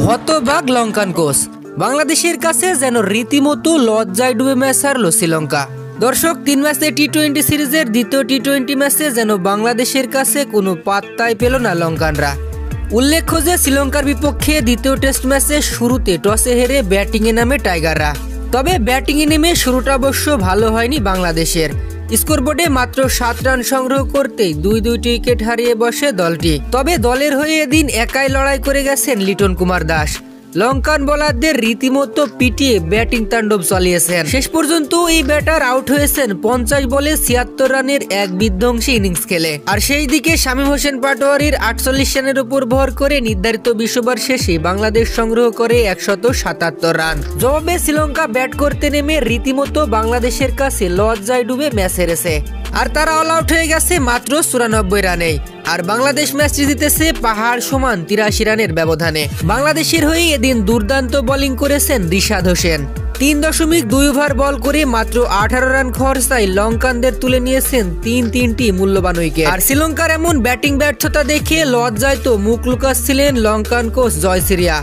হতবাক লঙ্কান কোচ, বাংলাদেশের কাছে যেন রীতিমতো লজ্জায় ডুবে ম্যাচ হারল শ্রীলঙ্কা। দর্শক, 3 ম্যাচে টি-20 সিরিজের দ্বিতীয় টি-20 ম্যাচে যেন বাংলাদেশের কাছে কোনো পাত্তাই পেল না লঙ্কানরা। উল্লেখ্য যে শ্রীলঙ্কার বিপক্ষে দ্বিতীয় টেস্ট ম্যাচে শুরুতে টসে হেরে ব্যাটিংয়ে নামে টাইগাররা। তবে ব্যাটিংয়ে নেমে শুরুটা অবশ্য ভালো হয়নি বাংলাদেশের। স্কোরবোর্ডে মাত্র 7 রান সংগ্রহ করতেই 2-2টি উইকেট হারিয়ে বসে দলটি। তবে দলের হয়ে এদিন একাই লড়াই করে গেছেন লিটন কুমার দাস। লঙ্কান বোলারদের রীতিমতো পিটিয়ে ব্যাটিং তাণ্ডব চালিয়েছেন। শেষ পর্যন্ত এই ব্যাটার আউট হয়েছেন 50 বলে 76 রানের এক বিধ্বংসী ইনিংস খেলে। আর সেই দিকে শামীম হোসেন পাটোয়ারির 48 রানের উপর ভর করে নির্ধারিত 20 ওভার শেষে বাংলাদেশ সংগ্রহ করে 177 রান। জবাবে শ্রীলঙ্কা ব্যাট করতে নেমে রীতিমতো বাংলাদেশের কাছে লজ্জায় ডুবে ম্যাচ হেরেছে। আর তারা অল আউট হয়ে গেছে মাত্র 94 রানেই। আর বাংলাদেশ ম্যাচটি জিতেছে পাহাড় সমান 83 রানের ব্যবধানে। বাংলাদেশের হয়ে এদিন দুর্দান্ত বোলিং করেছেন রিশাদ হোসেন। 3.2 ওভার বল করে মাত্র 18 রান খরচায় লঙ্কানদের তুলে নিয়েছেন 3-3টি মূল্যবান উইকেট। আর শ্রীলঙ্কার এমন ব্যাটিং ব্যর্থতা দেখে লজ্জায় তো মুখ লুকাচ্ছিলেন লঙ্কান কোচ জয়সূর্যা।